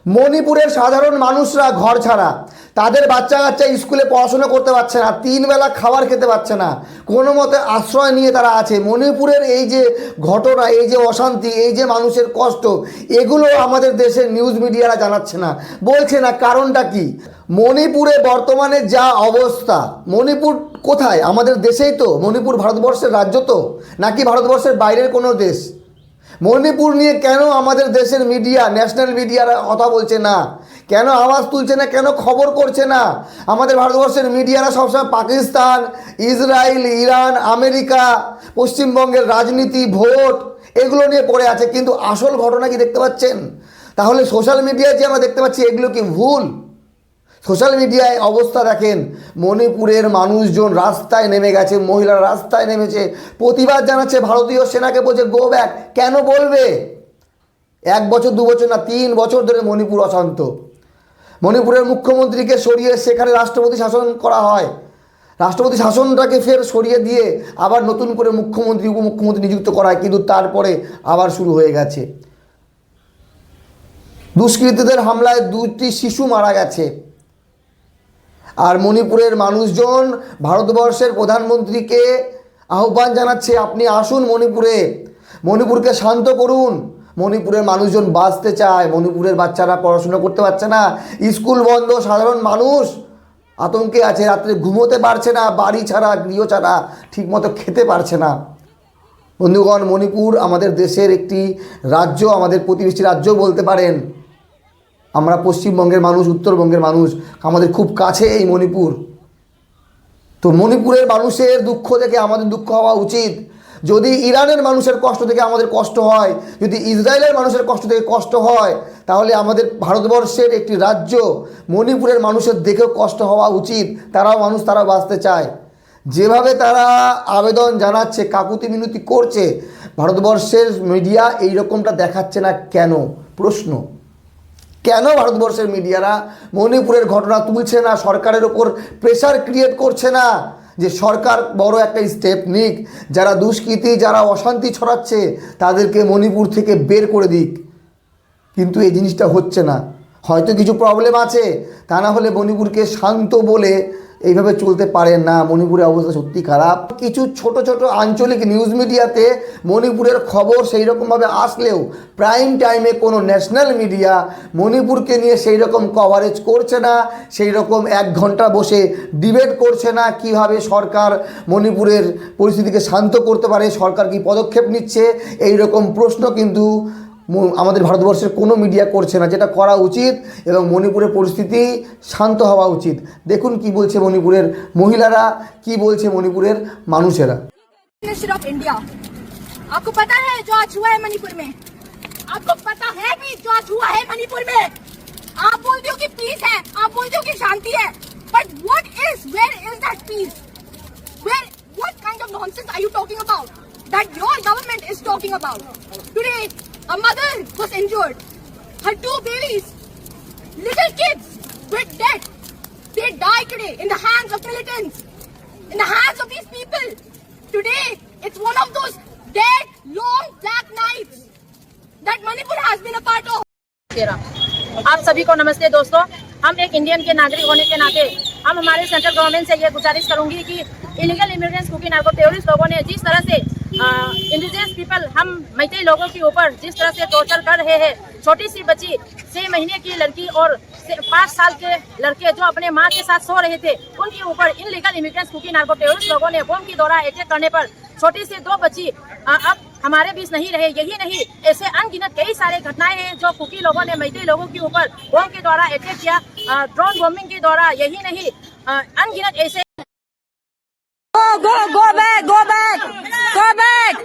মণিপুরের সাধারণ মানুষরা ঘর ছাড়া, তাদের বাচ্চা কাচ্চা স্কুলে পড়াশোনা করতে পারছে না, 3 বেলা খাবার খেতে পারছে না, কোনো মতে আশ্রয় নিয়ে তারা আছে। মণিপুরের এই যে ঘটনা, এই যে অশান্তি, এই যে মানুষের কষ্ট, এগুলো আমাদের দেশের নিউজ মিডিয়ারা জানাচ্ছে না, বলছে না। কারণটা কি? মণিপুরে বর্তমানে যা অবস্থা, মণিপুর কোথায়? আমাদের দেশেই তো। মণিপুর ভারতবর্ষের রাজ্য তো, নাকি ভারতবর্ষের বাইরের কোনো দেশ? মণিপুর নিয়ে কেন আমাদের দেশের মিডিয়া, ন্যাশনাল মিডিয়ারা কথা বলছে না? কেন আওয়াজ তুলছে না? কেন খবর করছে না? আমাদের ভারতবর্ষের মিডিয়ারা সবসময় পাকিস্তান, ইসরায়েল, ইরান, আমেরিকা, পশ্চিমবঙ্গের রাজনীতি, ভোট, এগুলো নিয়ে পড়ে আছে। কিন্তু আসল ঘটনা কি দেখতে পাচ্ছেন? তাহলে সোশ্যাল মিডিয়ায় যে আমরা দেখতে পাচ্ছি, এগুলো কি ভুল? সোশ্যাল মিডিয়ায় অবস্থা দেখেন, মণিপুরের মানুষজন রাস্তায় নেমে গেছে, মহিলারা রাস্তায় নেমেছে, প্রতিবাদ জানাচ্ছে, ভারতীয় সেনাকে বলছে গো ব্যাক। কেন বলবে? 1 বছর 2 বছর না, 3 বছর ধরে মণিপুর অশান্ত। মণিপুরের মুখ্যমন্ত্রীকে সরিয়ে সেখানে রাষ্ট্রপতি শাসন করা হয়, রাষ্ট্রপতি শাসনটাকে ফের সরিয়ে দিয়ে আবার নতুন করে মুখ্যমন্ত্রী উপমুখ্যমন্ত্রী নিযুক্ত করা হয়। কিন্তু তারপরে আবার শুরু হয়ে গেছে। দুষ্কৃতীদের হামলায় 2টি শিশু মারা গেছে। আর মণিপুরের মানুষজন ভারতবর্ষের প্রধানমন্ত্রীকে আহ্বান জানাচ্ছে, আপনি আসুন মণিপুরে, মণিপুরকে শান্ত করুন। মণিপুরের মানুষজন বাঁচতে চায়, মণিপুরের বাচ্চারা পড়াশোনা করতে পারছে না, স্কুল বন্ধ, সাধারণ মানুষ আতঙ্কে আছে, রাত্রে ঘুমোতে পারছে না, বাড়ি ছাড়া, গৃহ ছাড়া, ঠিকমতো খেতে পারছে না। বন্ধুগণ, মণিপুর আমাদের দেশের একটি রাজ্য, আমাদের প্রতিবেশী রাজ্য বলতে পারেন। আমরা পশ্চিমবঙ্গের মানুষ, উত্তরবঙ্গের মানুষ, আমাদের খুব কাছে এই মণিপুর। তো মণিপুরের মানুষের দুঃখ দেখে আমাদের দুঃখ হওয়া উচিত। যদি ইরানের মানুষের কষ্ট থেকে আমাদের কষ্ট হয়, যদি ইসরায়েলের মানুষের কষ্ট থেকে কষ্ট হয়, তাহলে আমাদের ভারতবর্ষের একটি রাজ্য মণিপুরের মানুষের দেখেও কষ্ট হওয়া উচিত। তারাও মানুষ, তারাও বাঁচতে চায়। যেভাবে তারা আবেদন জানাচ্ছে, কাকুতি মিনতি করছে, ভারতবর্ষের মিডিয়া এই রকমটা দেখাচ্ছে না কেন? প্রশ্ন। কেন ভারতবর্ষের মিডিয়ারা মণিপুরের ঘটনা তুলছে না? সরকারের ওপর প্রেশার ক্রিয়েট করছে না যে সরকার বড় একটা স্টেপ নিক, যারা দুষ্কৃতী, যারা অশান্তি ছড়াচ্ছে, তাদেরকে মণিপুর থেকে বের করে দিক। কিন্তু এই জিনিসটা হচ্ছে না। হয়তো কিছু প্রবলেম আছে, তা না হলে মণিপুরকে শান্ত বলে এইভাবে চলতে পারেন না। মণিপুরের অবস্থা সত্যি খারাপ। কিছু ছোট ছোট আঞ্চলিক নিউজ মিডিয়াতে মণিপুরের খবর সেই রকমভাবে আসলেও প্রাইম টাইমে কোনো ন্যাশনাল মিডিয়া মণিপুরকে নিয়ে সেই রকম কভারেজ করছে না, সেই রকম 1 ঘন্টা বসে ডিবেট করছে না কিভাবে সরকার মণিপুরের পরিস্থিতিকে শান্ত করতে পারে, সরকার কি পদক্ষেপ নিচ্ছে, এই রকম প্রশ্ন কিন্তু আমাদের ভারতবর্ষের কোনো মিডিয়া করছে না, যেটা করা উচিত। এবং মণিপুরের পরিস্থিতি শান্ত হওয়া উচিত। দেখুন কি বলছে মণিপুরের মহিলারা, কি বলছে মণিপুরের মানুষেরা। मिनिस्टर ऑफ इंडिया, आपको पता है जो आज हुआ है मणिपुर में? आपको पता है भी जो आज हुआ है मणिपुर में? आप बोलते हो कि पीस है, आप बोलते हो कि शांति है, but where is that peace? What kind of nonsense are you talking about that your government is talking about? Today a mother was injured, her 2 babies, little kids were dead. They died today in the hands of militants, in the hands of these people. Today it's one of those dead long black nights that Manipur has been a part of. आप सभी को नमस्ते दोस्तों। हम एक Indian के नागरिक होने के नाते हम हमारे सेंट्रल गवर्नमेंट से ये गुजारिश करूंगी कि illegal immigrants Kuki narco terrorist लोगों ने जिस तरह से इंडिजिनस पीपल, हम मैतेई लोगों के ऊपर जिस तरह से टॉर्चर कर रहे हैं। छोटी सी बच्ची, 6 महीने की लड़की और 5 साल के लड़के जो अपने माँ के साथ सो रहे थे, उनके ऊपर illegal immigrants Kuki narco terrorist लोगों ने बम के द्वारा अटैक करने पर छोटी सी 2 बच्ची अब हमारे बीच नहीं रहे। यही नहीं, ऐसे अनगिनत कई सारे घटनाएं हैं जो कुकी लोगों ने मैतेई लोगों के ऊपर बम के द्वारा अटैक किया, ड्रोन बॉम्बिंग के द्वारा। यही नहीं, अनगिनत ऐसे Go back, go back, go back.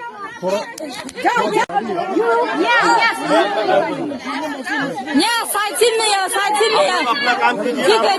Yeah, side me, ठीक है।